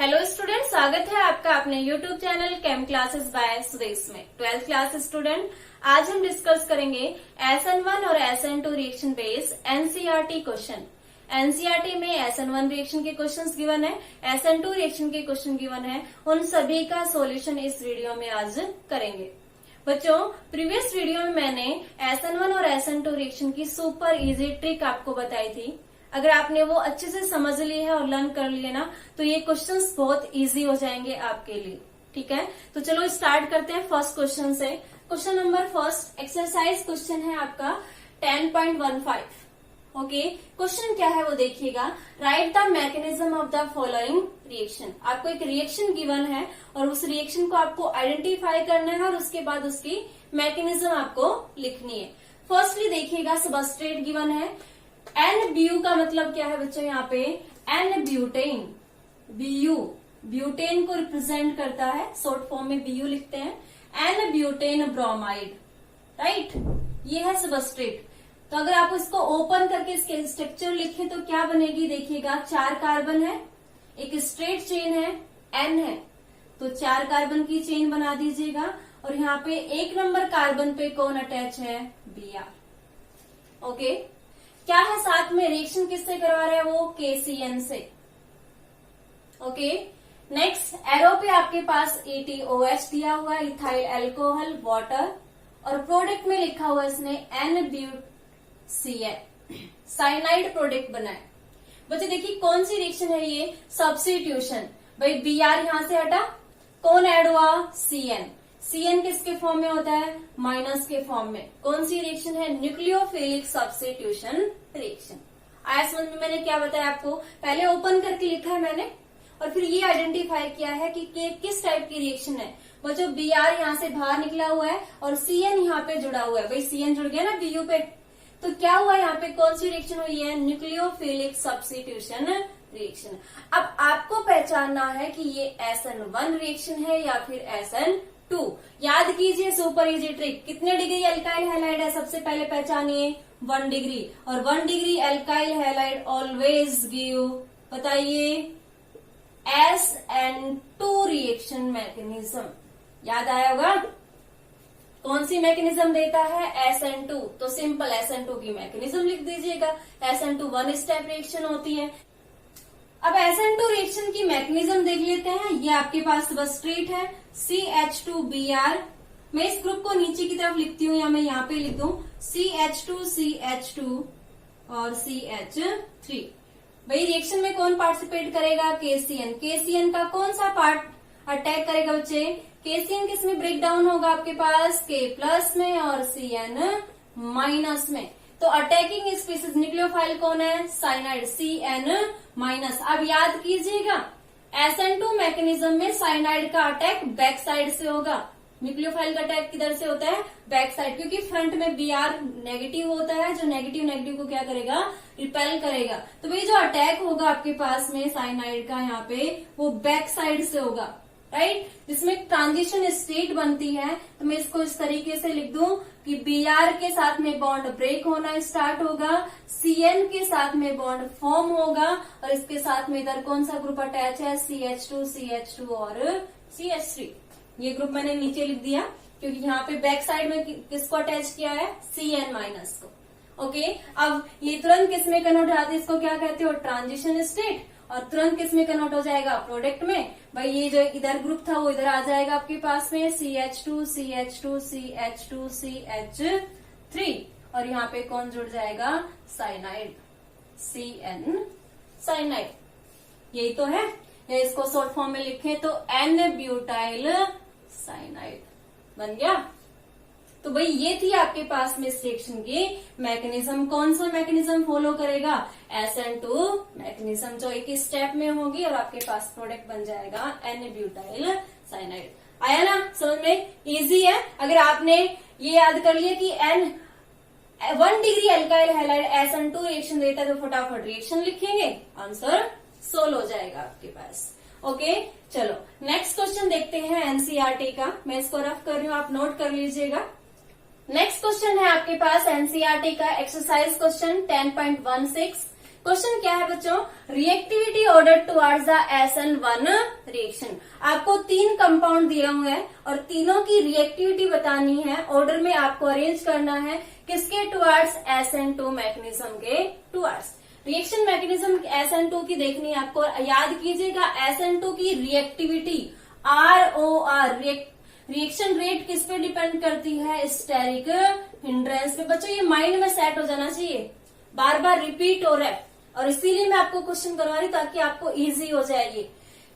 Hello student, स्वागत है आपका अपने यूट्यूब चैनल केम क्लासेस बाय सुदेश में। 12th क्लास स्टूडेंट, आज हम डिस्कस करेंगे SN1 और SN2 reaction based NCERT question. NCERT में SN1 रिएक्शन के क्वेश्चंस गिवन है, SN2 रिएक्शन के क्वेश्चन गिवन है। उन सभी का सॉल्यूशन इस वीडियो में आज करेंगे। बच्चों, प्रीवियस वीडियो में मैंने SN1 और SN2 रिएक्शन की सुपर इजी ट्रिक आपको बताई थी। अगर आपने वो अच्छे से समझ ली है और लर्न कर लिए ना, तो ये क्वेश्चंस बहुत इजी हो जाएंगे आपके लिए। ठीक है, तो चलो स्टार्ट करते हैं फर्स्ट क्वेश्चन से। Question number first exercise question है आपका 10.15। ओके, क्वेश्चन क्या है वो देखिएगा। Right the mechanism of the following reaction. आपको एक रिएक्शन गिवन है और उस रिएक्शन को आपको आइडेंटिफाई करना है और उसके बाद उसकी मैकेनिज्म आपको लिखनी है। फर्स्टली देखिएगा, सबस्ट्रेट गिवन है। एन ब्यू का मतलब क्या है बच्चों, यहाँ पे एन ब्यूटेन, बीयू ब्यूटेन को रिप्रेजेंट करता है, शॉर्ट फॉर्म में बीयू लिखते हैं। एन ब्यूटेन ब्रोमाइड, राइट, ये है सबस्ट्रेट। तो अगर आप इसको ओपन करके इसके स्ट्रक्चर लिखें तो क्या बनेगी, देखिएगा 4 कार्बन है, एक स्ट्रेट चेन है, एन है, तो 4 कार्बन की चेन बना दीजिएगा। और यहाँ पे 1 नंबर कार्बन पे कौन अटैच है, Br। ओके, क्या है साथ में, रिएक्शन किससे करवा रहे हैं वो, KCN से। ओके, नेक्स्ट एरो पे आपके पास ETOH दिया हुआ है, इथाइल अल्कोहल वाटर, और प्रोडक्ट में लिखा हुआ है इसने NBCN, साइनाइड प्रोडक्ट बना है। बच्चे देखिए कौन सी रिएक्शन है ये, सब्स्टिट्यूशन। भाई Br यहां से हटा, कौन ऐड हुआ, CN। CN किसके फॉर्म में होता है, माइनस के फॉर्म में। कौन सी रिएक्शन है, न्यूक्लियोफिलिक सब्स्टिट्यूशन रिएक्शन। आया समझ में, मैंने क्या बताया आपको, पहले ओपन करके लिखा है मैंने और फिर ये आइडेंटिफाई किया है कि किस टाइप की रिएक्शन है। बच्चों Br यहाँ से बाहर निकला हुआ है और CN यहाँ पे जुड़ा हुआ है। भाई CN जुड़ गया ना BU पे, तो क्या हुआ यहाँ पे, कौन सी रिएक्शन हुई है, न्यूक्लियोफिलिक सब्स्टिट्यूशन रिएक्शन। अब आपको पहचानना है कि ये SN1 रिएक्शन है या फिर SN2। याद कीजिए सुपर इजी ट्रिक, कितने डिग्री अल्काइल हैलाइड है, सबसे पहले पहचानिए 1 डिग्री, और 1 degree alkyl halide always give, बताइए, SN2 रिएक्शन मैकेनिज्म। याद आया होगा, कौन सी मैकेनिज्म देता है, SN2। तो सिंपल SN2 की मैकेनिज्म लिख दीजिएगा। SN2 1 स्टेप रिएक्शन होती है। अब SN2 रिएक्शन की मैकेनिज्म देख लेते हैं। ये आपके पास सबस्ट्रेट है CH2Br। मैं इस ग्रुप को नीचे की तरफ लिखती हूँ, या मैं यहाँ पे लिख दूं CH2 और CH3। भाई रिएक्शन में कौन पार्टिसिपेट करेगा, KCN। KCN का कौन सा पार्ट अटैक करेगा बच्चे, KCN किस में ब्रेक डाउन होगा, आपके पास K+ में और CN- में। तो अटैकिंग स्पीसीज न्यूक्लियोफाइल कौन है, साइनाइड, CN-। अब याद कीजिएगा SN2 मैकेनिज्म में साइनाइड का अटैक बैक साइड से होगा, न्यूक्लियोफाइल का अटैक किधर से होता है, बैक साइड, क्योंकि फ्रंट में Br नेगेटिव होता है, जो नेगेटिव को क्या करेगा, रिपेल करेगा। तो भाई जो अटैक होगा आपके पास में साइनाइड का यहाँ पे, वो बैक साइड से होगा, राइट, जिसमें ट्रांजिशन स्टेट बनती है। तो मैं इसको इस तरीके से लिख दूं कि Br के साथ में बॉन्ड ब्रेक होना स्टार्ट होगा, CN के साथ में बॉन्ड फॉर्म होगा, और इसके साथ में इधर कौन सा ग्रुप अटैच है, CH2 और CH3। ये ग्रुप मैंने नीचे लिख दिया क्योंकि यहाँ पे बैक साइड में किसको अटैच किया है, CN- को। ओके, अब ये तुरंत किस में कन्वर्ट हो जाता है, इसको क्या कहते हो, ट्रांजिशन स्टेट, और तुरंत किस में कन्वर्ट हो जाएगा, प्रोडक्ट में। भाई ये जो इधर ग्रुप था वो इधर आ जाएगा आपके पास में CH2 CH3, और यहाँ पे कौन जुड़ जाएगा, साइनाइड, CN साइनाइड। यही तो है, या इसको शॉर्ट फॉर्म में लिखें तो N-ब्यूटाइल साइनाइड बन गया। तो भाई ये थी आपके पास में इस रिएक्शन की मैकेनिज्म। कौन सा मैकेनिज्म फॉलो करेगा, SN2 मैकेनिज्म, जो एक ही स्टेप में होगी और आपके पास प्रोडक्ट बन जाएगा N-ब्यूटाइल साइनाइड। आया ना समझ में, इजी है। अगर आपने ये याद कर लिया कि 1 degree alkyl halide SN2 reaction देता है, तो फटाफट रिएक्शन लिखेंगे, आंसर सोल्व हो जाएगा आपके पास। ओके, चलो नेक्स्ट क्वेश्चन देखते हैं एनसीईआरटी का। मैं इसको रफ कर रही हूँ, आप नोट कर लीजिएगा। नेक्स्ट क्वेश्चन है आपके पास एनसीईआरटी का एक्सरसाइज क्वेश्चन 10.16। क्वेश्चन क्या है बच्चों, reactivity order towards the SN1 reaction. आपको 3 कंपाउंड दिए हुए हैं और तीनों की रिएक्टिविटी बतानी है, ऑर्डर में आपको अरेंज करना है, किसके टुवर्ड्स, SN2 मैकेनिज्म के टुवर्ड्स। रिएक्शन मैकेनिज्म SN2 की देखनी है आपको, याद कीजिएगा SN2 की रिएक्टिविटी ROR, रिएक्शन रेट किस पे डिपेंड करती है, स्टेरिक हिंड्रेंस पे। बच्चों ये माइंड में सेट हो जाना चाहिए, बार बार रिपीट हो रहा है और इसीलिए मैं आपको क्वेश्चन करवा रही हूँ ताकि आपको इजी हो जाएगी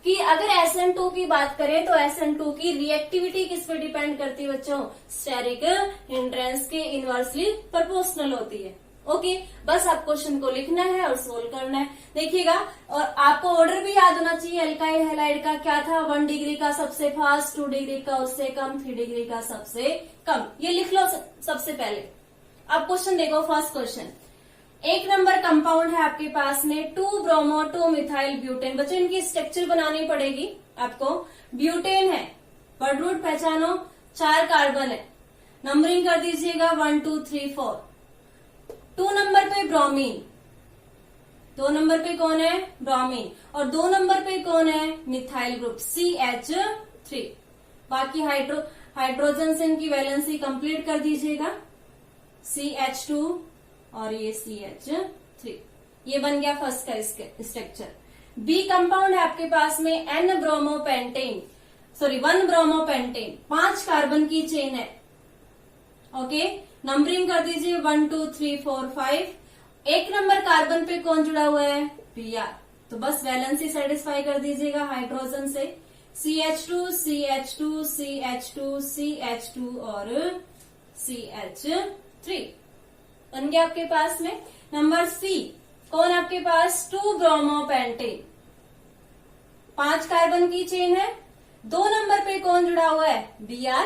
कि अगर SN2 की बात करें तो SN2 की रिएक्टिविटी किस पे डिपेंड करती है बच्चों, स्टेरिक हिंड्रेंस के इनवर्सली प्रोपोर्शनल होती है। ओके, बस आप क्वेश्चन को लिखना है और सोल्व करना है। देखिएगा, और आपको ऑर्डर भी याद होना चाहिए अल्काइल हैलाइड का, क्या था, 1 डिग्री का सबसे फास्ट, 2 डिग्री का उससे कम, 3 डिग्री का सबसे कम। ये लिख लो सबसे पहले। अब क्वेश्चन देखो, फर्स्ट क्वेश्चन, 1 नंबर कंपाउंड है आपके पास में 2 ब्रोमो 2 मिथाइल ब्यूटेन। बच्चों इनकी स्ट्रक्चर बनानी पड़ेगी आपको। ब्यूटेन है, वर्ड रूट पहचानो, 4 कार्बन है, नंबरिंग कर दीजिएगा 1 2 3 4। 2 नंबर पे ब्रोमीन, 2 नंबर पे कौन है, ब्रोमीन, और 2 नंबर पे कौन है, मिथाइल ग्रुप CH3। बाकी हाइड्रोजन से इनकी वैलेंसी कंप्लीट कर दीजिएगा, CH2 और ये CH3। ये बन गया फर्स्ट का स्ट्रक्चर। बी कंपाउंड है आपके पास में N bromopentane, sorry 1 bromopentane, 5 carbon की चेन है। ओके, नंबरिंग कर दीजिए 1 2 3 4 5। 1 नंबर कार्बन पे कौन जुड़ा हुआ है, Br, तो बस वैलेंसी सेटिस्फाई कर दीजिएगा हाइड्रोजन से, CH2 CH2 CH2 CH2 और CH3 बन गया आपके पास में। नंबर सी, कौन आपके पास, 2 ब्रोमोपेंटेन, 5 कार्बन की चेन है, 2 नंबर पे कौन जुड़ा हुआ है, Br।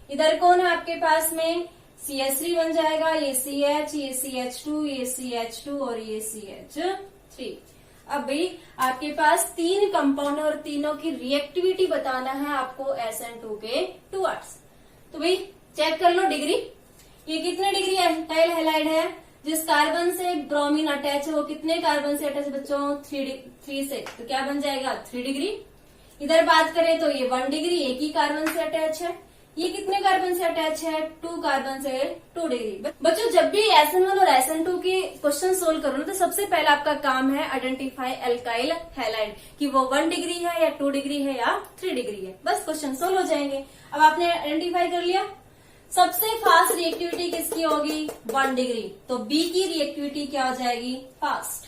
इधर कौन है आपके पास में, CH3 बन जाएगा, ये CH, ये CH2, ये CH2 और ये CH3। अब भाई आपके पास 3 कंपाउंड और तीनों की रिएक्टिविटी बताना है आपको SN2 के टुवर्ड्स। तो भाई चेक कर लो डिग्री, ये कितने डिग्री अल्काइल हैलाइड है, जिस कार्बन से ब्रोमीन अटैच है वो कितने कार्बन से अटैच है बच्चों, 3 से, तो क्या बन जाएगा 3 डिग्री। इधर बात करें तो ये 1 डिग्री, एक ही कार्बन से अटैच है। ये कितने कार्बन से अटैच है, 2 कार्बन से 2 डिग्री। बच्चों जब भी SN1 और SN2 के क्वेश्चन सोल्व करो ना तो सबसे पहला आपका काम है आइडेंटिफाई अल्काइल हैलाइड, कि वो 1 डिग्री है या 2 डिग्री है या 3 डिग्री है, बस क्वेश्चन सोल्व हो जाएंगे। अब आपने आइडेंटिफाई कर लिया, सबसे फास्ट रिएक्टिविटी किसकी होगी, 1 डिग्री, तो बी की रिएक्टिविटी क्या हो जाएगी, फास्ट।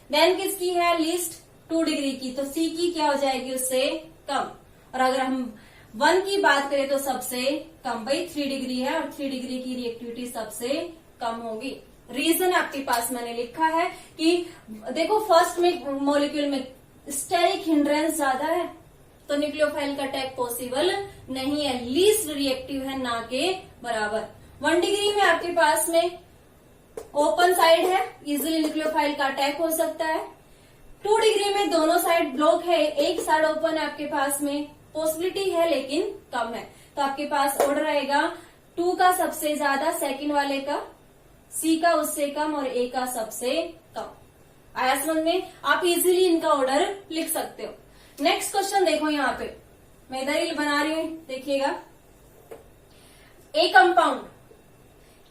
देन किसकी है, लीस्ट, 2 डिग्री की, तो सी की क्या हो जाएगी, उससे कम। और अगर हम 1 की बात करें तो सबसे कम, भाई 3 डिग्री है और 3 डिग्री की रिएक्टिविटी सबसे कम होगी। रीजन आपके पास मैंने लिखा है कि देखो फर्स्ट में मॉलिक्यूल में स्टेरिक हिंड्रेंस ज्यादा है तो न्यूक्लियोफाइल का अटैक पॉसिबल नहीं है, लीस्ट रिएक्टिव है ना के बराबर। 1 डिग्री में आपके पास में ओपन साइड है, इजिली न्यूक्लियोफाइल का अटैक हो सकता है। 2 डिग्री में दोनों साइड ब्लॉक है, एक साइड ओपन है आपके पास में, पॉसिबिलिटी है लेकिन कम है, तो आपके पास ऑर्डर आएगा 2 का सबसे ज्यादा, सेकंड वाले का, C का उससे कम और A का सबसे कम। आया समझ में, आप इजीली इनका ऑर्डर लिख सकते हो। नेक्स्ट क्वेश्चन देखो, यहाँ पे मैं इधर ही बना रही हूं, देखिएगा। ए कंपाउंड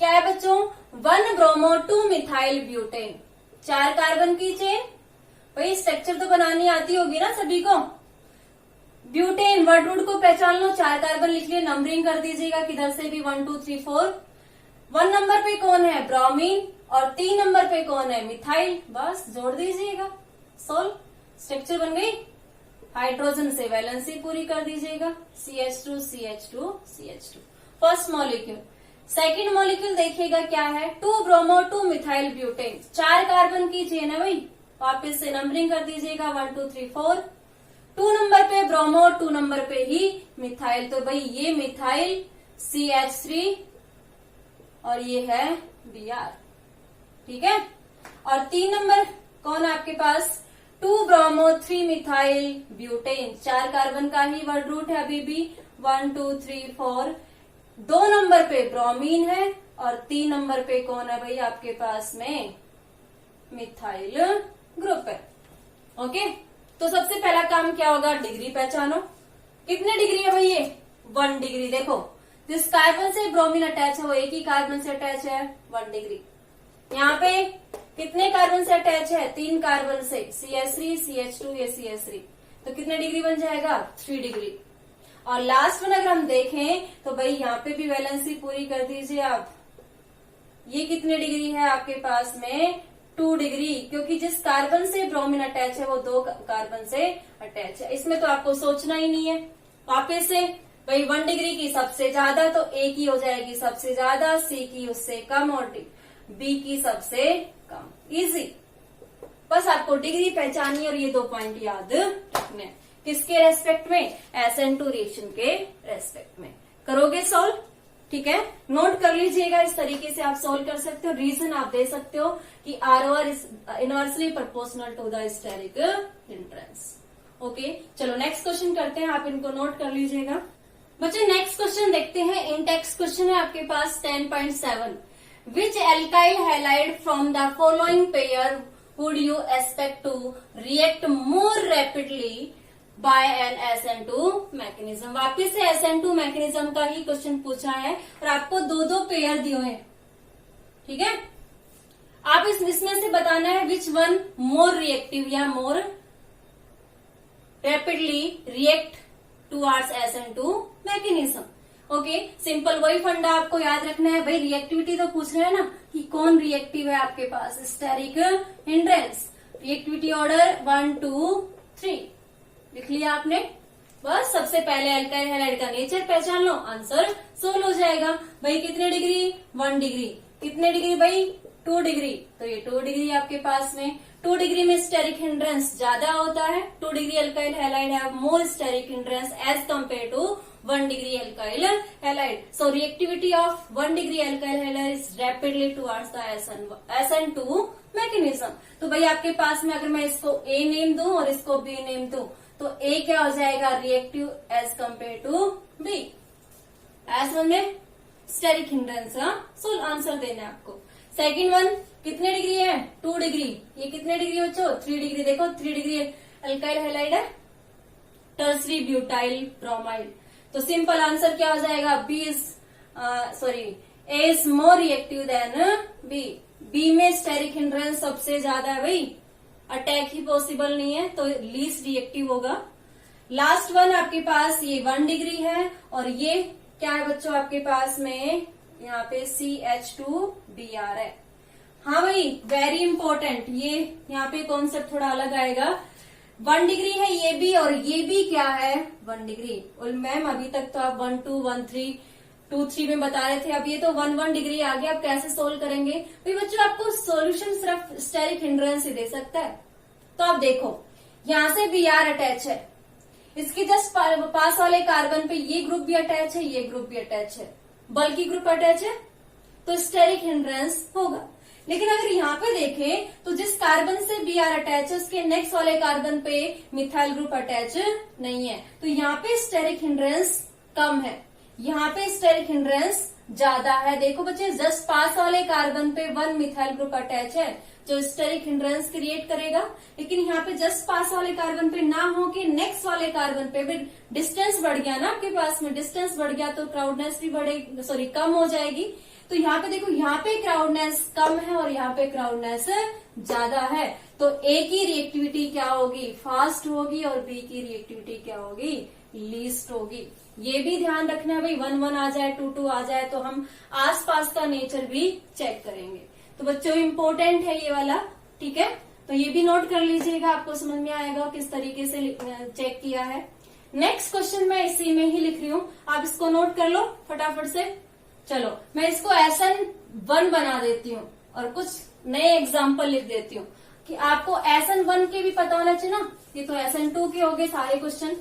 क्या है बच्चों, 1 ब्रोमो 2 मिथाइल ब्यूटेन, 4 कार्बन की चेन। भाई स्ट्रक्चर तो बनानी आती होगी ना सभी को। ब्यूटेन वर्ड रूट को पहचान लो, 4 कार्बन लिख लिए, नंबरिंग कर दीजिएगा किधर से भी 1 2 3 4। 1 नंबर पे कौन है, ब्रोमीन, और 3 नंबर पे कौन है, मिथाइल, बस जोड़ दीजिएगा, सोल्व, स्ट्रक्चर बन गई। हाइड्रोजन से वैलेंसी पूरी कर दीजिएगा, CH2 CH2 CH2, first molecule. Second molecule देखिएगा क्या है, 2 ब्रोमो 2 मिथाइल ब्यूटेन, 4 कार्बन की चेन है भाई, वापस से नंबरिंग कर दीजिएगा 1 2 3 4। 2 नंबर पे ब्रोमो, 2 नंबर पे ही मिथाइल, तो भाई ये मिथाइल CH3 और ये है Br, ठीक है। और 3 नंबर कौन है आपके पास, 2 ब्रोमो 3 मिथाइल ब्यूटेन, 4 कार्बन का ही वर्ड रूट है अभी भी, 1 2 3 4। 2 नंबर पे ब्रोमीन है और 3 नंबर पे कौन है भाई आपके पास में मिथाइल ग्रुप है। ओके, तो सबसे पहला काम क्या होगा, डिग्री पहचानो। कितने डिग्री है भाई ये, 1 डिग्री। देखो जिस कार्बन से ब्रोमीन अटैच है वो एक ही कार्बन से अटैच है, 1 डिग्री। यहाँ पे कितने कार्बन से अटैच है, 3 कार्बन से, CH3 CH2 ये CH3, तो कितने डिग्री बन जाएगा, 3 डिग्री। और लास्ट में अगर हम देखें तो भाई यहाँ पे भी वैलेंसी पूरी कर दीजिए आप। ये कितने डिग्री है आपके पास में, 2 डिग्री, क्योंकि जिस कार्बन से ब्रोमीन अटैच है वो 2 कार्बन से अटैच है। इसमें तो आपको सोचना ही नहीं है। वापस से भाई 1 डिग्री की सबसे ज्यादा तो A की हो जाएगी सबसे ज्यादा, C की उससे कम और B की सबसे कम। इजी, बस आपको डिग्री पहचानी और ये 2 पॉइंट याद रखने। किसके रेस्पेक्ट में, SN2 रिएक्शन के रेस्पेक्ट में। करोगे सॉल्व, ठीक है, नोट कर लीजिएगा। इस तरीके से आप सॉल्व कर सकते हो। रीजन आप दे सकते हो कि ROR is inversely proportional to the steric hindrance. Okay, चलो नेक्स्ट क्वेश्चन करते हैं, आप इनको नोट कर लीजिएगा। बच्चे नेक्स्ट क्वेश्चन देखते हैं। इन टेक्स्ट क्वेश्चन है आपके पास 10.7। Which alkyl halide from the following pair would you expect to react more rapidly by an SN2 mechanism. वापिस से SN2 मैकेनिज्म का ही क्वेश्चन पूछा है और आपको 2 पेयर दिए हुए हैं, ठीक है। आप इसमें से बताना है विच वन मोर रिएक्टिव या मोर rapidly react towards SN2 mechanism. Okay, simple वही फंडा आपको याद रखना है। भाई रिएक्टिविटी तो पूछ रहे हैं ना कि कौन रिएक्टिव है आपके पास, स्टेरिक हिंड्रेंस। रिएक्टिविटी ऑर्डर 1 2 3 लिख लिया आपने। बस सबसे पहले अल्काइल हैलाइड का नेचर पहचान लो, आंसर सोल्व हो जाएगा। भाई कितने डिग्री, 1 डिग्री। कितने डिग्री भाई, 2 डिग्री, तो ये 2 डिग्री आपके पास में। 2 डिग्री में स्टेरिक हिंड्रेंस ज्यादा होता है। 2 degree alkyl halide have more steric hindrance as compare to 1 degree alkyl halide. So reactivity of 1 degree alkyl halide is rapidly towards the SN2 mechanism. तो भाई आपके पास में अगर मैं इसको A नेम दूं और इसको B नेम दूं तो A क्या हो जाएगा, reactive as compare to B। As one में स्टेरिक हिंड्रेंस का सोल आंसर देना है आपको। सेकंड वन कितने डिग्री है, 2 डिग्री। ये कितने डिग्री बच्चों, 3 डिग्री। देखो 3 डिग्री अल्काइल हैलाइड है, टर्सरी ब्यूटाइल ब्रोमाइड। तो सिंपल आंसर क्या हो जाएगा, A is more reactive than B। B में स्टेरिक हिंड्रेंस सबसे ज्यादा है भाई, अटैक ही पॉसिबल नहीं है तो लीस्ट रिएक्टिव होगा। लास्ट वन आपके पास ये 1 डिग्री है और ये क्या है बच्चों आपके पास में, यहाँ पे CH2Br है। हाँ भाई वेरी इंपॉर्टेंट, ये यहाँ पे कॉन्सेप्ट थोड़ा अलग आएगा। 1 डिग्री है ये भी और ये भी क्या है, 1 डिग्री। और मैम अभी तक तो आप 1 2 1 3 2 3 में बता रहे थे, अब ये तो 1 1 डिग्री आ गया। आप कैसे सोल्व करेंगे भाई बच्चों, आपको सॉल्यूशन सिर्फ स्टेरिक हिंड्रेंस ही दे सकता है। तो आप देखो यहां से Br अटैच है, इसके जस्ट पास वाले कार्बन पे ये ग्रुप भी अटैच है, ये ग्रुप भी अटैच है, बल्कि ग्रुप अटैच है तो स्टेरिक हिंड्रेंस होगा। लेकिन अगर यहाँ पे देखें तो जिस कार्बन से Br अटैच है उसके नेक्स्ट वाले कार्बन पे मिथाइल ग्रुप अटैच नहीं है, तो यहाँ पे स्टेरिक हिंड्रेंस कम है, यहाँ पे स्टेरिक हिंड्रेंस ज्यादा है। देखो बच्चे जस्ट पास वाले कार्बन पे 1 मिथाइल ग्रुप अटैच है जो स्टेरिक हिंड्रेंस क्रिएट करेगा, लेकिन यहाँ पे जस्ट पास वाले कार्बन पे ना हो कि नेक्स्ट वाले कार्बन पे भी डिस्टेंस बढ़ गया ना आपके पास में, डिस्टेंस बढ़ गया तो क्राउडनेस भी कम हो जाएगी। तो यहाँ पे देखो यहाँ पे क्राउडनेस कम है और यहाँ पे क्राउडनेस ज्यादा है, तो A की रिएक्टिविटी क्या होगी, फास्ट होगी और B की रिएक्टिविटी क्या होगी, लीस्ट होगी। ये भी ध्यान रखना है भाई, 1 1 आ जाए 2 2 आ जाए तो हम आसपास का नेचर भी चेक करेंगे। तो बच्चों इम्पोर्टेंट है ये वाला, ठीक है। तो ये भी नोट कर लीजिएगा, आपको समझ में आएगा किस तरीके से चेक किया है। नेक्स्ट क्वेश्चन मैं इसी में ही लिख रही हूँ, आप इसको नोट कर लो फटाफट से। चलो मैं इसको SN1 बना देती हूँ और कुछ नए एग्जाम्पल लिख देती हूँ कि आपको SN1 के भी पता होना चाहिए ना। ये तो SN2 के हो गए सारे क्वेश्चन,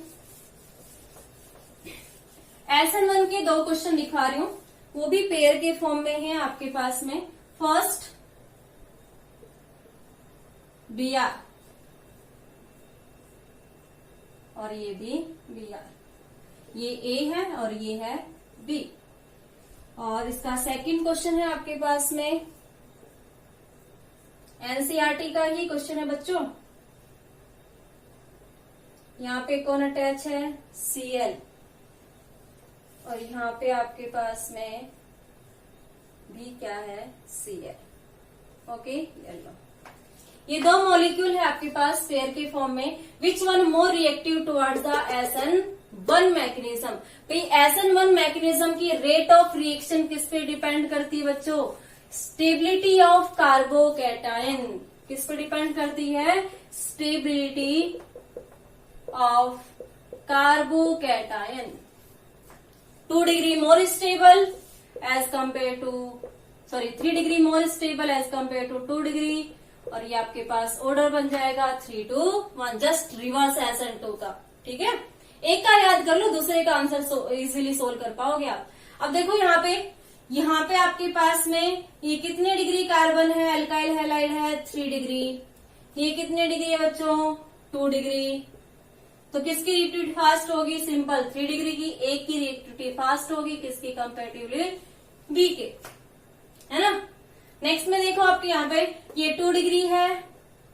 SN1 के 2 क्वेश्चन दिखा रही हूँ, वो भी पेयर के फॉर्म में है आपके पास में। फर्स्ट Br और ये भी Br, ये A है और ये है B। और इसका सेकंड क्वेश्चन है आपके पास में एनसीईआरटी का ही क्वेश्चन है बच्चों। यहाँ पे कौन अटैच है, Cl, और यहाँ पे आपके पास में भी क्या है, Cl। ओके, ये दो मॉलिक्यूल है आपके पास पेयर के फॉर्म में। विच one more reactive towards the SN1 mechanism. भाई SN1 मैकेनिज्म की रेट ऑफ रिएक्शन किस पे डिपेंड करती है बच्चों, स्टेबिलिटी ऑफ कार्बोकैटायन। किस पे डिपेंड करती है, stability of carbocation. 2 degree more stable as compare to 3 degree more stable as compare to 2 degree. और ये आपके पास ऑर्डर बन जाएगा 3 to 1, जस्ट रिवर्स SN2 का। ठीक है, एक का याद कर लो, दूसरे का आंसर इजीली सोल्व कर पाओगे आप। अब देखो यहाँ पे आपके पास में ये कितने डिग्री कार्बन है, अल्काइल हैलाइड है 3 डिग्री। ये कितने डिग्री है बच्चों, 2 डिग्री। तो किसकी रिएक्टिविटी फास्ट होगी, सिंपल 3 डिग्री की एक की रिएक्टिविटी फास्ट होगी, किसकी कंपेरेटिवली, बी के, है ना। नेक्स्ट में देखो आपके यहाँ पे ये 2 डिग्री है,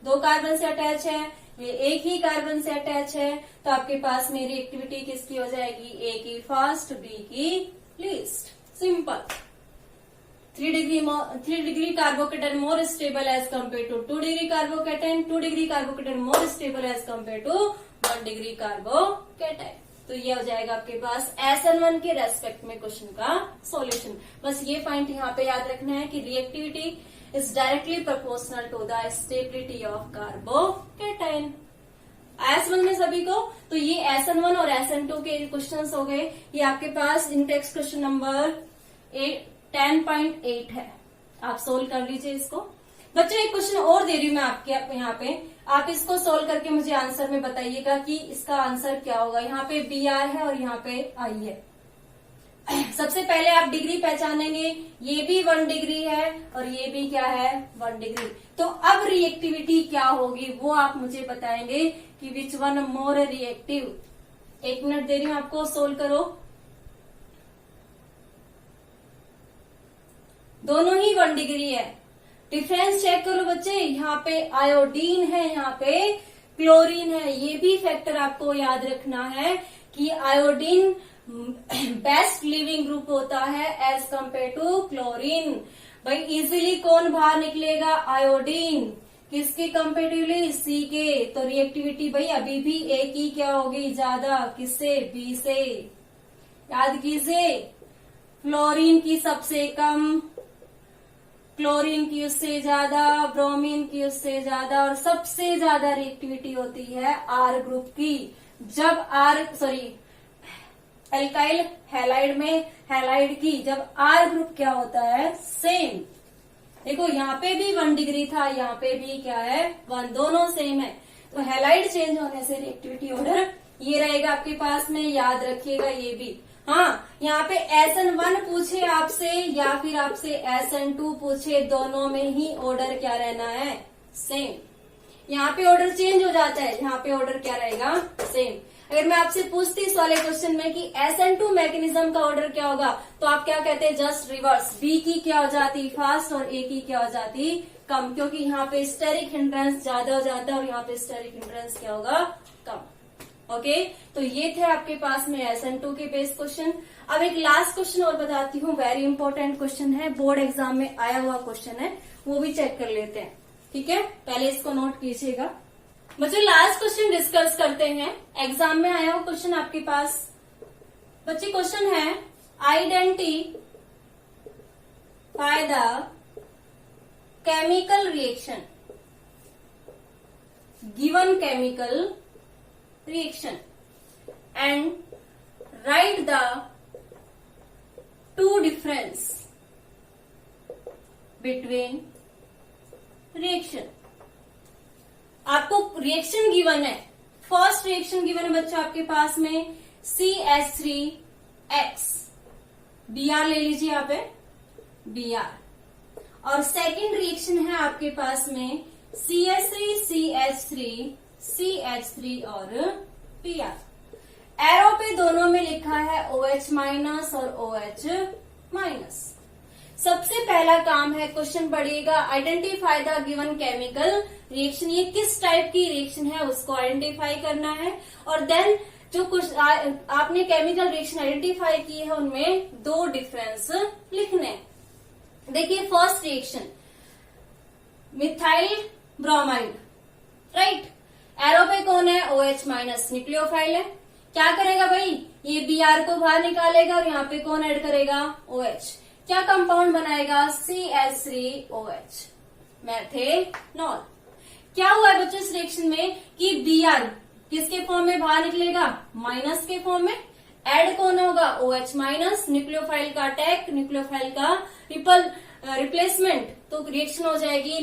2 कार्बन से अटैच है, ये एक ही कार्बन से अटैच है, तो आपके पास में रिएक्टिविटी किसकी हो जाएगी, ए की फास्ट, बी की least. Simple. 3 degree carbocation more stable as compare to 2 degree carbocation, 2 degree carbocation more stable as compare to 1 degree carbocation. तो ये हो जाएगा आपके पास SN1 के रेस्पेक्ट में क्वेश्चन का सॉल्यूशन। बस ये पॉइंट यहाँ पे याद रखना है कि reactivity is directly proportional to the stability of carbocation. आया समझ में सभी को। तो ये SN1 और SN2 के क्वेश्चन हो गए। ये आपके पास इन टेक्स्ट क्वेश्चन नंबर 10.8 है, आप सोल्व कर लीजिए इसको। बच्चों एक क्वेश्चन और दे रही हूं मैं आपके यहाँ पे, आप इसको सोल्व करके मुझे आंसर में बताइएगा कि इसका आंसर क्या होगा। यहाँ पे BR है और यहाँ पे I है। सबसे पहले आप डिग्री पहचानेंगे, ये भी 1 डिग्री है और ये भी क्या है, 1 डिग्री। तो अब रिएक्टिविटी क्या होगी वो आप मुझे बताएंगे कि which one more reactive. 1 minute दे रही हूं आपको, सोल्व करो। दोनों ही 1 डिग्री है। डिफरेंस चेक करो बच्चे, यहाँ पे आयोडीन है, यहाँ पे क्लोरीन है। ये भी फैक्टर आपको याद रखना है कि आयोडीन बेस्ट लिविंग ग्रुप होता है एज कंपेयर टू क्लोरीन। भाई इजीली कौन बाहर निकलेगा, आयोडीन। किसके कंपेरेटिवली, सी के। तो रिएक्टिविटी भाई अभी भी ए की क्या होगी, ज्यादा, किससे, बी से। याद कीजिए, फ्लोरीन की सबसे कम, क्लोरीन की उससे ज्यादा, ब्रोमीन की उससे ज्यादा, और सबसे ज्यादा रिएक्टिविटी होती है आर ग्रुप की। जब अल्काइल हैलाइड में हैलाइड की जब आर ग्रुप क्या होता है, सेम। देखो यहाँ पे भी 1 डिग्री था, यहाँ पे भी क्या है, 1, दोनों सेम है। तो हैलाइड चेंज होने से रिएक्टिविटी ऑर्डर ये रहेगा आपके पास में, याद रखिएगा ये भी। हाँ, यहाँ पे SN1 पूछे आपसे या फिर आपसे SN2 पूछे, दोनों में ही ऑर्डर क्या रहना है, सेम। यहाँ पे ऑर्डर चेंज हो जाता है, यहाँ पे ऑर्डर क्या रहेगा, सेम। अगर मैं आपसे पूछती इस वाले क्वेश्चन में कि SN2 मैकेनिज्म का ऑर्डर क्या होगा, तो आप क्या कहते हैं, जस्ट रिवर्स। बी की क्या हो जाती, फास्ट, और ए की क्या हो जाती, कम, क्योंकि यहाँ पे स्टेरिक हिंड्रेंस ज्यादा हो जाता है और यहाँ पे स्टेरिक हिंड्रेंस क्या होगा, कम। ओके, तो ये थे आपके पास में SN2 के बेस क्वेश्चन। अब एक लास्ट क्वेश्चन और बताती हूँ, वेरी इंपॉर्टेंट क्वेश्चन है, बोर्ड एग्जाम में आया हुआ क्वेश्चन है, वो भी चेक कर लेते हैं। ठीक है, पहले इसको नोट कीजिएगा बच्चों। लास्ट क्वेश्चन डिस्कस करते हैं, एग्जाम में आया हुआ क्वेश्चन आपके पास। बच्चे क्वेश्चन है, identify the chemical reaction, given chemical reaction and write the two difference between reaction। आपको रिएक्शन गिवन है, फर्स्ट रिएक्शन गिवन है बच्चों आपके पास में CH3X, Br ले लीजिए यहाँ पे, Br। और सेकेंड रिएक्शन है आपके पास में CH3 और Pr। एरो पे दोनों में लिखा है OH- और OH-। सबसे पहला काम है, क्वेश्चन पढ़िएगा, identify the given chemical reaction. ये किस टाइप की रिएक्शन है उसको आइडेंटिफाई करना है। और देन जो कुछ आपने केमिकल रिएक्शन आइडेंटिफाई की है उनमें दो डिफरेंस लिखने। देखिए first reaction methyl bromide, right. Arrow पे कौन है, OH माइनस न्यूक्लियोफाइल है। क्या करेगा भाई, ये Br को बाहर निकालेगा और यहाँ पे कौन ऐड करेगा, OH। क्या कंपाउंड बनाएगा, CH3OH, मैथेनॉल। क्या हुआ है बच्चों इस रिएक्शन में कि Br किसके फॉर्म में बाहर निकलेगा, माइनस के फॉर्म में। ऐड कौन होगा, OH माइनस, न्यूक्लियोफाइल का अटैक, न्यूक्लियोफाइल का रिप्लेसमेंट, तो रिएक्शन हो जाएगी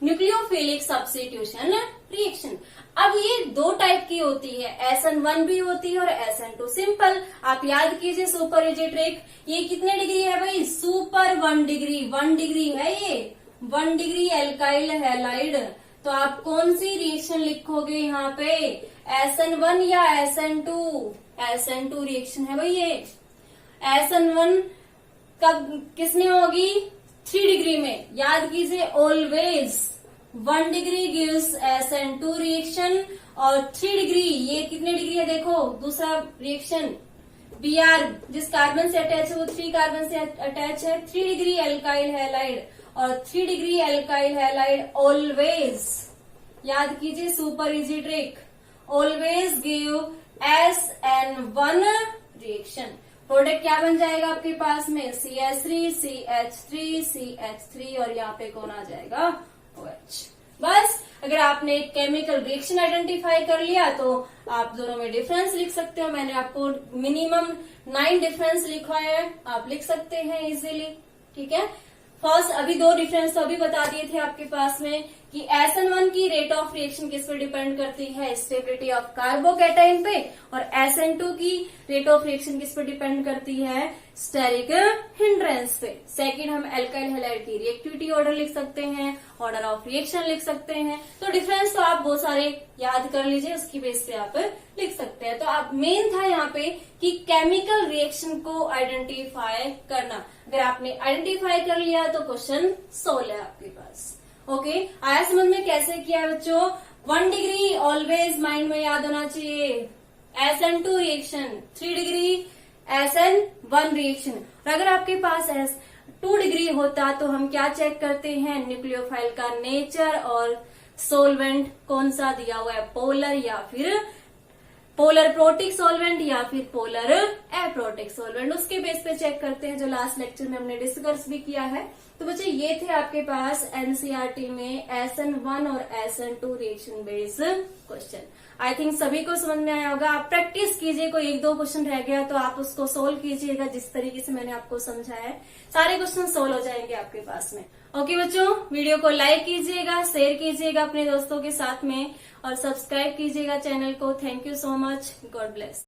न्यूक्लियोफिलिक सब्स्टिट्यूशन रिएक्शन। अब ये दो टाइप की होती है, SN1 भी होती है और SN2। सिंपल, आप याद कीजिए सुपर इजिट्रिक, ये कितने डिग्री है भाई, सुपर 1 डिग्री, 1 डिग्री है ये, 1 डिग्री एल्काइल हैलाइड। तो आप कौन सी रिएक्शन लिखोगे यहाँ पे, SN1 या SN2, SN2 रिएक्शन है भाई ये। SN1 कब किसमें होगी, 3 डिग्री में। याद कीजिए always 1 degree gives SN2 reaction और 3 डिग्री, ये कितने डिग्री है देखो, दूसरा रिएक्शन Br जिस कार्बन से अटैच है वो 3 कार्बन से अटैच है, 3 डिग्री एल्काइल हैलाइड और 3 डिग्री एल्काइल हैलाइड ऑलवेज, याद कीजिए super easy trick, always give SN1 reaction. Product क्या बन जाएगा आपके पास में, CH3 CH3 CH3 और यहाँ पे कौन आ जाएगा, OH। बस अगर आपने केमिकल रिएक्शन आइडेंटिफाई कर लिया तो आप दोनों में डिफरेंस लिख सकते हो। मैंने आपको मिनिमम 9 डिफरेंस लिखा है, आप लिख सकते हैं इजीली, ठीक है। फर्स्ट अभी 2 डिफरेंस तो अभी बता दिए थे आपके पास में कि SN1 की रेट ऑफ रिएक्शन किस पे डिपेंड करती है, स्टेबिलिटी ऑफ कार्बोकैटायन पे, और SN2 की रेट ऑफ रिएक्शन किस पे डिपेंड करती है, स्टेरिक हिंड्रेंस पे। सेकंड हम एल्काइल हैलाइड की रिएक्टिविटी ऑर्डर लिख सकते हैं, ऑर्डर ऑफ रिएक्शन लिख सकते हैं। तो डिफरेंस तो आप बहुत सारे याद कर लीजिए, उसकी बेस पे आप लिख सकते हैं। तो आप मेन था यहाँ पे कि केमिकल रिएक्शन को आइडेंटिफाई करना। अगर आपने आइडेंटिफाई कर लिया तो क्वेश्चन 16 है आपके पास। ओके, आया समझ में कैसे किया है बच्चों। 1 डिग्री ऑलवेज माइंड में याद होना चाहिए, SN2 reaction, 3 degree SN1 reaction. और अगर आपके पास 2 डिग्री होता तो हम क्या चेक करते हैं, न्यूक्लियोफाइल का नेचर और सोलवेंट कौन सा दिया हुआ है, पोलर या फिर पोलर प्रोटिक सॉल्वेंट या फिर पोलर एप्रोटिक सॉल्वेंट, उसके बेस पे चेक करते हैं, जो लास्ट लेक्चर में हमने डिस्कस भी किया है। तो बच्चे ये थे आपके पास एनसीईआरटी में SN1 और SN2 reaction based question. I think सभी को समझ में आया होगा। आप प्रैक्टिस कीजिए, कोई 1-2 क्वेश्चन रह गया तो आप उसको सोल्व कीजिएगा जिस तरीके से मैंने आपको समझाया है, सारे क्वेश्चन सोल्व हो जाएंगे आपके पास में। ओके बच्चों, वीडियो को लाइक कीजिएगा, शेयर कीजिएगा अपने दोस्तों के साथ में और सब्सक्राइब कीजिएगा चैनल को। Thank you so much, God bless.